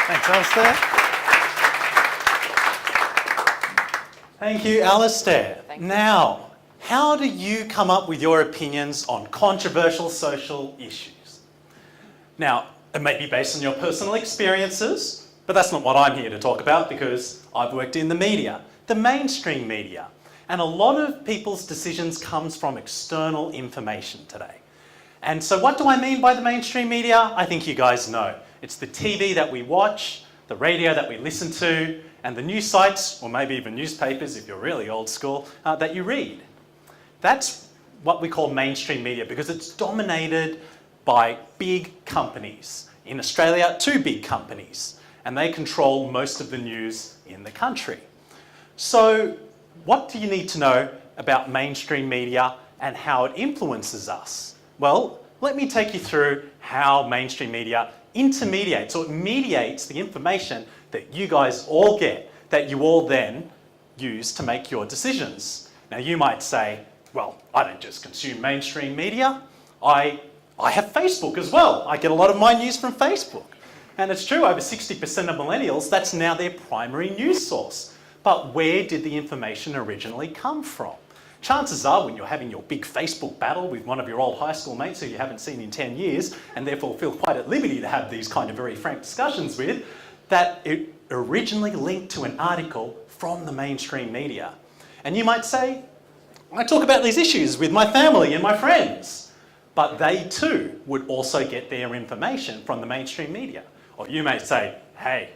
Thanks, Alistair. Thank you, Alistair. Now, how do you come up with your opinions on controversial social issues? Now, it may be based on your personal experiences, but that's not what I'm here to talk about because I've worked in the media, the mainstream media, and a lot of people's decisions comes from external information today. And so what do I mean by the mainstream media? I think you guys know. It's the TV that we watch, the radio that we listen to, and the news sites, or maybe even newspapers if you're really old school, that you read. That's what we call mainstream media because it's dominated by big companies. In Australia, 2 big companies, and they control most of the news in the country. So what do you need to know about mainstream media and how it influences us? Well, let me take you through how mainstream media intermediates or mediates the information that you guys all get, that you all then use to make your decisions. Now you might say, well, I don't just consume mainstream media, I have Facebook as well. I get a lot of my news from Facebook. And it's true, over 60% of millennials, that's now their primary news source. But where did the information originally come from? Chances are when you're having your big Facebook battle with one of your old high school mates who you haven't seen in 10 years and therefore feel quite at liberty to have these kind of very frank discussions with, that it originally linked to an article from the mainstream media. And you might say, I talk about these issues with my family and my friends. But they too would also get their information from the mainstream media. Or you may say, hey,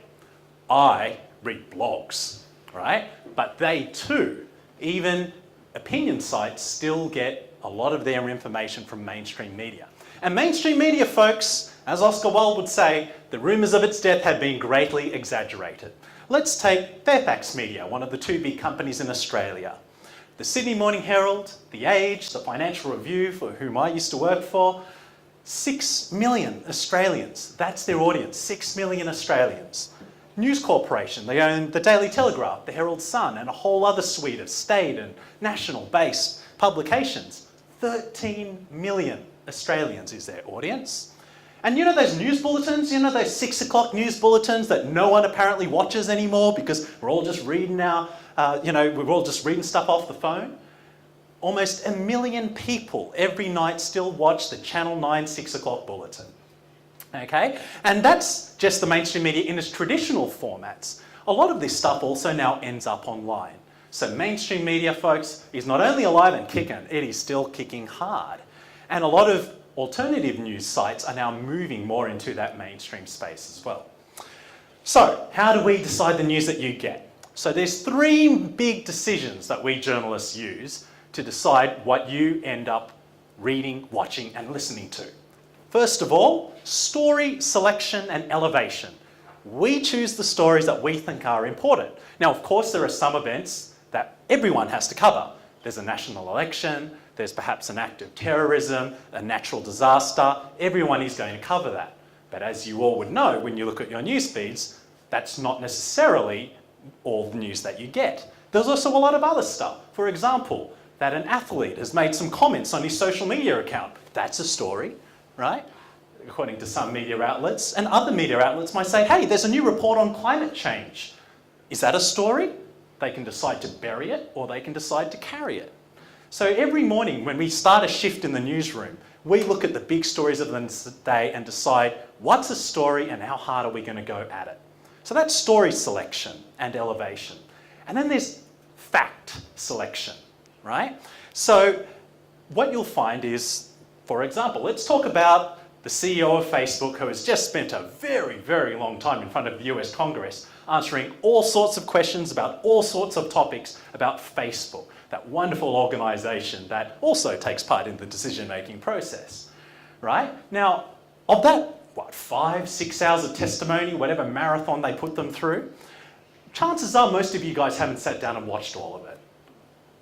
I read blogs, right? But they too, even opinion sites still get a lot of their information from mainstream media. And mainstream media, folks, as Oscar Wilde would say, the rumours of its death have been greatly exaggerated. Let's take Fairfax Media, one of the 2 big companies in Australia. The Sydney Morning Herald, The Age, the Financial Review, for whom I used to work for, 6 million Australians. That's their audience, 6 million Australians. News Corporation, they own the Daily Telegraph, the Herald Sun, and a whole other suite of state and national-based publications. 13 million Australians is their audience. And you know those news bulletins, you know those 6 o'clock news bulletins that no one apparently watches anymore because we're all just reading now, we're all just reading stuff off the phone? Almost 1 million people every night still watch the Channel 9 6 o'clock bulletin. Okay? And that's just the mainstream media in its traditional formats. A lot of this stuff also now ends up online. So mainstream media, folks, is not only alive and kicking, it is still kicking hard. And a lot of alternative news sites are now moving more into that mainstream space as well. So, how do we decide the news that you get? So there's 3 big decisions that we journalists use to decide what you end up reading, watching and listening to. First of all, story selection and elevation. We choose the stories that we think are important. Now, of course, there are some events that everyone has to cover. There's a national election, there's perhaps an act of terrorism, a natural disaster. Everyone is going to cover that. But as you all would know, when you look at your news feeds, that's not necessarily all the news that you get. There's also a lot of other stuff. For example, that an athlete has made some comments on his social media account. That's a story, right? According to some media outlets. And other media outlets might say, hey, there's a new report on climate change. Is that a story? They can decide to bury it or they can decide to carry it. So every morning when we start a shift in the newsroom, we look at the big stories of the day and decide what's a story and how hard are we going to go at it. So that's story selection and elevation. And then there's fact selection, right? So what you'll find is, for example, let's talk about the CEO of Facebook who has just spent a very, very long time in front of the US Congress answering all sorts of questions about all sorts of topics about Facebook, that wonderful organisation that also takes part in the decision-making process, right? Now, of that, 5-6 hours of testimony, whatever marathon they put them through, chances are most of you guys haven't sat down and watched all of it.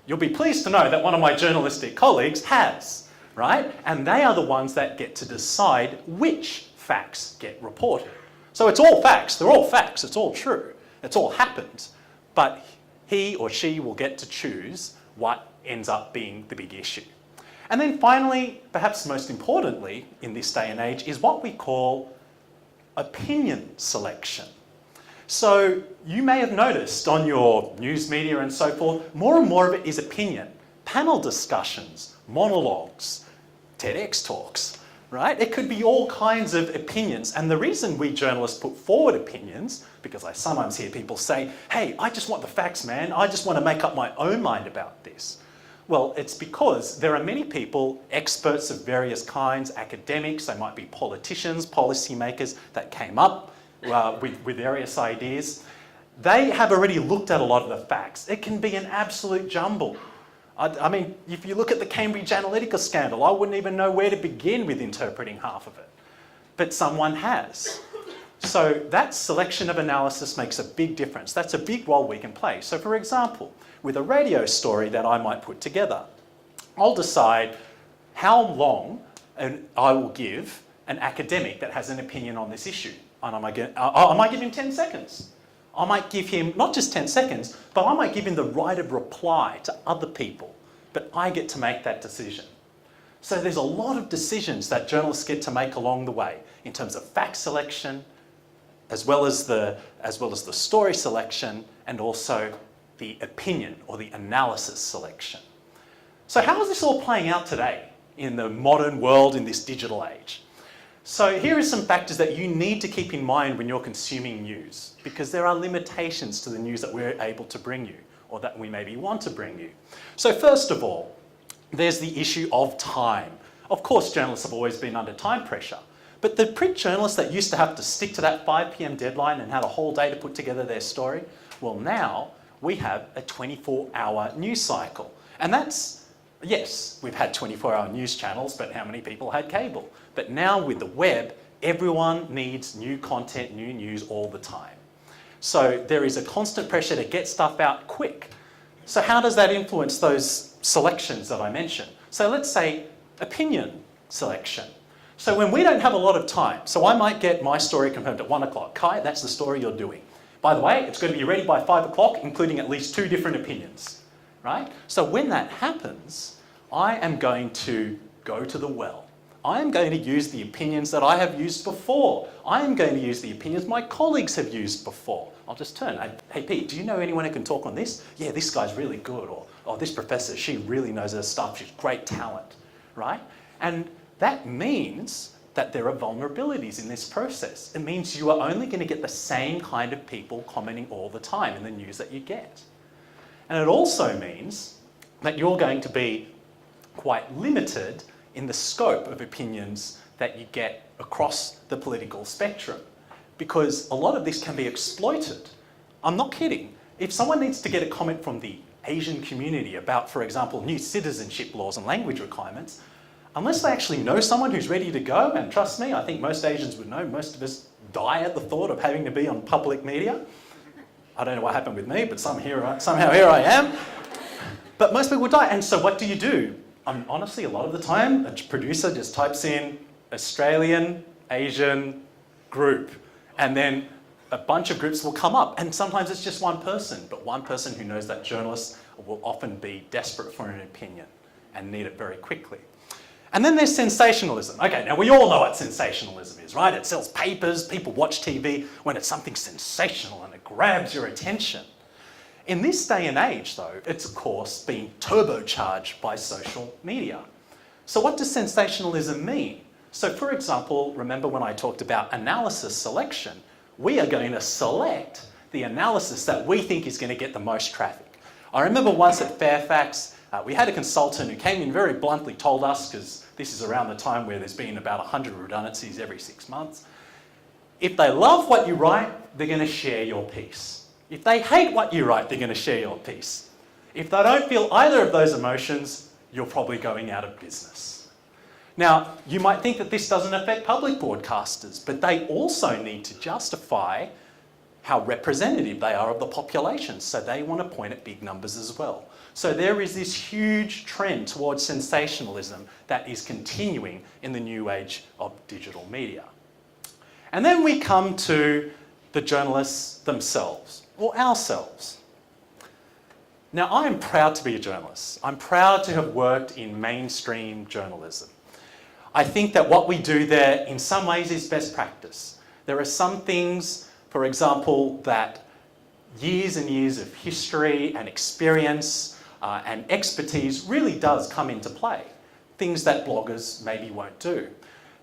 You'll be pleased to know that one of my journalistic colleagues has, right? And they are the ones that get to decide which facts get reported. So it's all facts, they're all facts, it's all true, it's all happened, but he or she will get to choose what ends up being the big issue. And then finally, perhaps most importantly in this day and age, is what we call opinion selection. So you may have noticed on your news media and so forth, more and more of it is opinion. Panel discussions, monologues, TEDx talks, right? It could be all kinds of opinions. And the reason we journalists put forward opinions, because I sometimes hear people say, hey, I just want the facts, man. I just want to make up my own mind about this. Well, it's because there are many people, experts of various kinds, academics, they might be politicians, policymakers that came up with various ideas. They have already looked at a lot of the facts. It can be an absolute jumble. I mean, if you look at the Cambridge Analytica scandal, I wouldn't even know where to begin with interpreting half of it. But someone has. So that selection of analysis makes a big difference. That's a big role we can play. So for example, with a radio story that I might put together, I'll decide how long I will give an academic that has an opinion on this issue. And I might give him 10 seconds. I might give him not just 10 seconds, but I might give him the right of reply to other people. But I get to make that decision. So there's a lot of decisions that journalists get to make along the way in terms of fact selection, as well as the story selection, and also the opinion or the analysis selection. So how is this all playing out today in the modern world in this digital age? So here are some factors that you need to keep in mind when you're consuming news, because there are limitations to the news that we're able to bring you, or that we maybe want to bring you. So first of all, there's the issue of time. Of course, journalists have always been under time pressure, but the print journalists that used to have to stick to that 5 p.m. deadline and had a whole day to put together their story, well now we have a 24-hour news cycle. And that's, yes, we've had 24-hour news channels, but how many people had cable? But now with the web, everyone needs new content, new news all the time. So there is a constant pressure to get stuff out quick. So how does that influence those selections that I mentioned? So let's say opinion selection. So when we don't have a lot of time, so I might get my story confirmed at 1 o'clock. Kai, that's the story you're doing. By the way, it's going to be ready by 5 o'clock, including at least 2 different opinions, right? So when that happens, I am going to go to the well. I am going to use the opinions that I have used before. I am going to use the opinions my colleagues have used before. I'll just turn, hey Pete, do you know anyone who can talk on this? Yeah, this guy's really good. Or oh, this professor, she really knows her stuff. She's great talent, right? And that means that there are vulnerabilities in this process. It means you are only going to get the same kind of people commenting all the time in the news that you get. And it also means that you're going to be quite limited in the scope of opinions that you get across the political spectrum, because a lot of this can be exploited. I'm not kidding. If someone needs to get a comment from the Asian community about, for example, new citizenship laws and language requirements, unless they actually know someone who's ready to go, and trust me, I think most Asians would know, most of us die at the thought of having to be on public media. I don't know what happened with me, but somehow here I am. But most people would die, and so what do? Honestly, a lot of the time, a producer just types in Australian, Asian group, and then a bunch of groups will come up. And sometimes it's just one person, but one person who knows that journalists will often be desperate for an opinion and need it very quickly. And then there's sensationalism. Okay, now we all know what sensationalism is, right? It sells papers, people watch TV when it's something sensational and it grabs your attention. In this day and age, though, it's of course being turbocharged by social media. So what does sensationalism mean? So for example, remember when I talked about analysis selection, we are going to select the analysis that we think is going to get the most traffic. I remember once at Fairfax, we had a consultant who came in very bluntly, told us, because this is around the time where there's been about 100 redundancies every 6 months, if they love what you write, they're going to share your piece. If they hate what you write, they're going to share your piece. If they don't feel either of those emotions, you're probably going out of business. Now, you might think that this doesn't affect public broadcasters, but they also need to justify how representative they are of the population, so they want to point at big numbers as well. So there is this huge trend towards sensationalism that is continuing in the new age of digital media. And then we come to the journalists themselves, or ourselves. Now, I am proud to be a journalist. I'm proud to have worked in mainstream journalism. I think that what we do there in some ways is best practice. There are some things, for example, that years and years of history and experience and expertise really does come into play. Things that bloggers maybe won't do.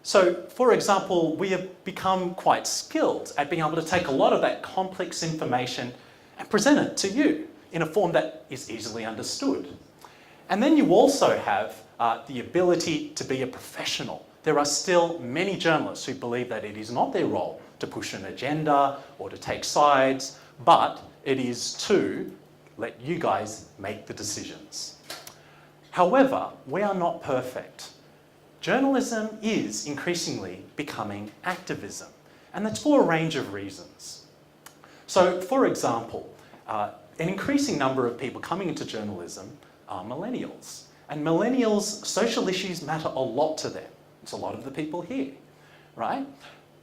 So, for example, we have become quite skilled at being able to take a lot of that complex information and present it to you in a form that is easily understood. And then you also have the ability to be a professional. There are still many journalists who believe that it is not their role to push an agenda or to take sides, but it is to let you guys make the decisions. However, we are not perfect. Journalism is increasingly becoming activism, and that's for a range of reasons. So, for example, an increasing number of people coming into journalism are millennials. And millennials, social issues matter a lot to them. It's a lot of the people here, right?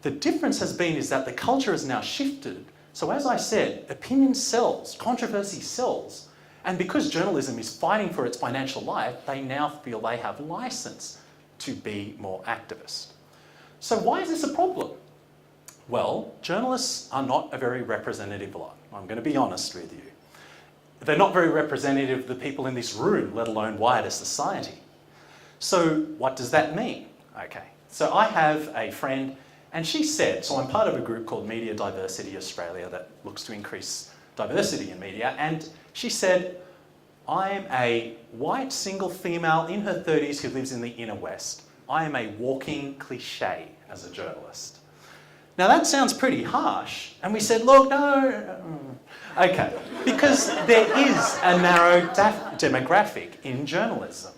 The difference has been is that the culture has now shifted. So as I said, opinion sells, controversy sells. And because journalism is fighting for its financial life, they now feel they have license to be more activist. So why is this a problem? Well, journalists are not a very representative lot. I'm going to be honest with you. They're not very representative of the people in this room, let alone wider society. So what does that mean? Okay, so I have a friend, and she said, so I'm part of a group called Media Diversity Australia that looks to increase diversity in media, and she said, I am a white single female in her 30s who lives in the inner west. I am a walking cliche as a journalist. Now that sounds pretty harsh, and we said, look, no. Okay, because there is a narrow demographic in journalism,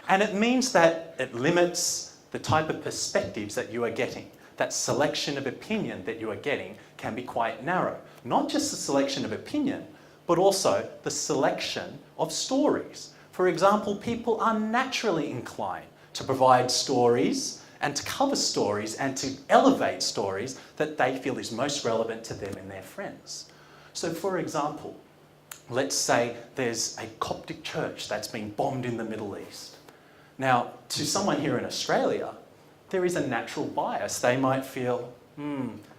and it means that it limits the type of perspectives that you are getting. That selection of opinion that you are getting can be quite narrow. Not just the selection of opinion, but also the selection of stories. For example, people are naturally inclined to provide stories and to cover stories and to elevate stories that they feel is most relevant to them and their friends. So for example, let's say there's a Coptic church that's been bombed in the Middle East. Now, to someone here in Australia, there is a natural bias. They might feel,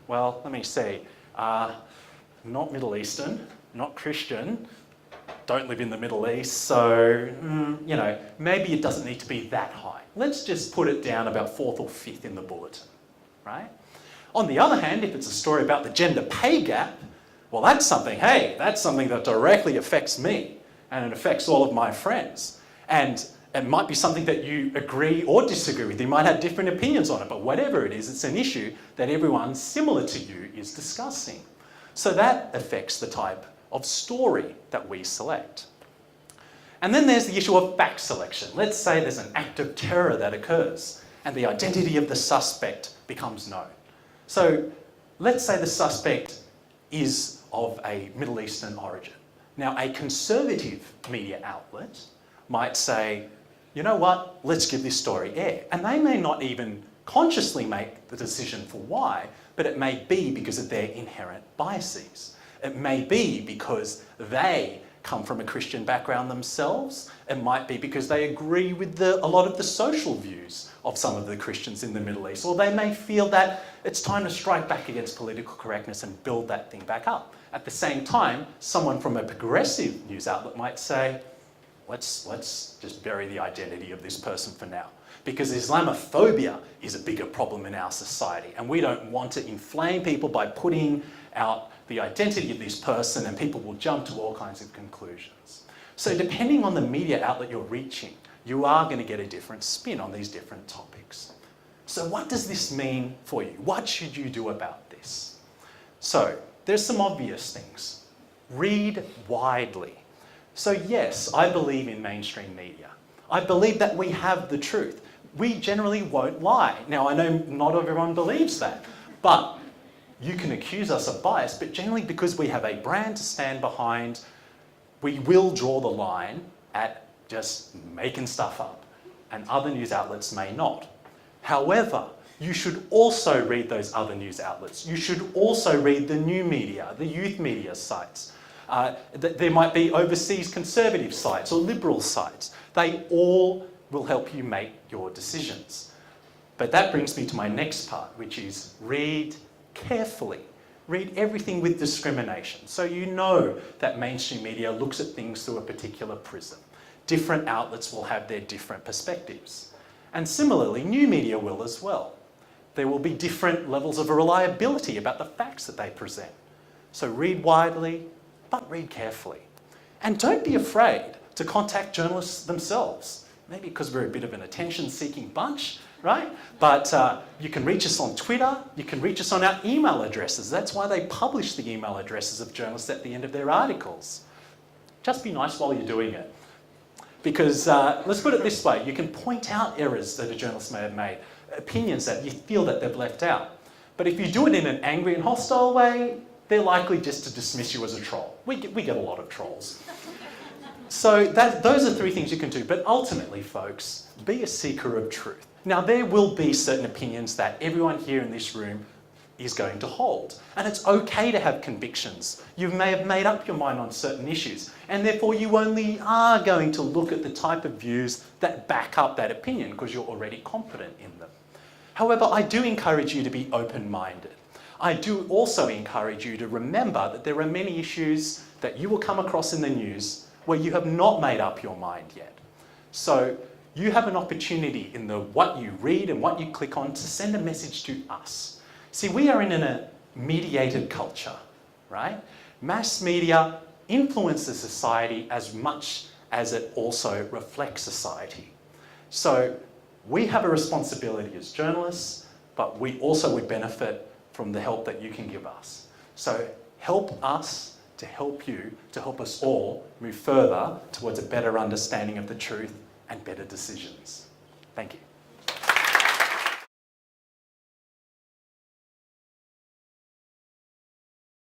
well, let me see, not Middle Eastern, not Christian, don't live in the Middle East, so, you know, maybe it doesn't need to be that high. Let's just put it down about 4th or 5th in the bulletin, right? On the other hand, if it's a story about the gender pay gap, well, that's something that directly affects me, and it affects all of my friends. And it might be something that you agree or disagree with. You might have different opinions on it, but whatever it is, it's an issue that everyone similar to you is discussing. So that affects the type of story that we select. And then there's the issue of fact selection. Let's say there's an act of terror that occurs and the identity of the suspect becomes known. So let's say the suspect is of a Middle Eastern origin. Now, a conservative media outlet might say, you know what, let's give this story air. And they may not even consciously make the decision for why, but it may be because of their inherent biases. It may be because they come from a Christian background themselves. It might be because they agree with a lot of the social views of some of the Christians in the Middle East. Or they may feel that it's time to strike back against political correctness and build that thing back up. At the same time, someone from a progressive news outlet might say, let's just bury the identity of this person for now. Because Islamophobia is a bigger problem in our society, and we don't want to inflame people by putting out the identity of this person, and people will jump to all kinds of conclusions. So depending on the media outlet you're reaching, you are going to get a different spin on these different topics. So what does this mean for you? What should you do about this? So there's some obvious things. Read widely. So yes, I believe in mainstream media. I believe that we have the truth. We generally won't lie. Now, I know not everyone believes that, but you can accuse us of bias, but generally because we have a brand to stand behind, we will draw the line at just making stuff up, and other news outlets may not. However, you should also read those other news outlets. You should also read the new media, the youth media sites. There might be overseas conservative sites or liberal sites. They all will help you make your decisions. But that brings me to my next part, which is read carefully. Read everything with discrimination, so you know that mainstream media looks at things through a particular prism. Different outlets will have their different perspectives. And similarly, new media will as well. There will be different levels of reliability about the facts that they present. So read widely, but read carefully. And don't be afraid to contact journalists themselves. Maybe because we're a bit of an attention-seeking bunch, right? But you can reach us on Twitter, you can reach us on our email addresses. That's why they publish the email addresses of journalists at the end of their articles. Just be nice while you're doing it. Because let's put it this way, you can point out errors that a journalist may have made, opinions that you feel that they've left out. But if you do it in an angry and hostile way, they're likely just to dismiss you as a troll. We get a lot of trolls. So those are three things you can do. But ultimately, folks, be a seeker of truth. Now, there will be certain opinions that everyone here in this room is going to hold. And it's okay to have convictions. You may have made up your mind on certain issues, and therefore you only are going to look at the type of views that back up that opinion because you're already confident in them. However, I do encourage you to be open-minded. I do also encourage you to remember that there are many issues that you will come across in the news where you have not made up your mind yet. So you have an opportunity in the what you read and what you click on to send a message to us. See, we are in a mediated culture, right? Mass media influences society as much as it also reflects society. So we have a responsibility as journalists, but we also would benefit from the help that you can give us. So help us to help you, to help us all move further towards a better understanding of the truth and better decisions. Thank you.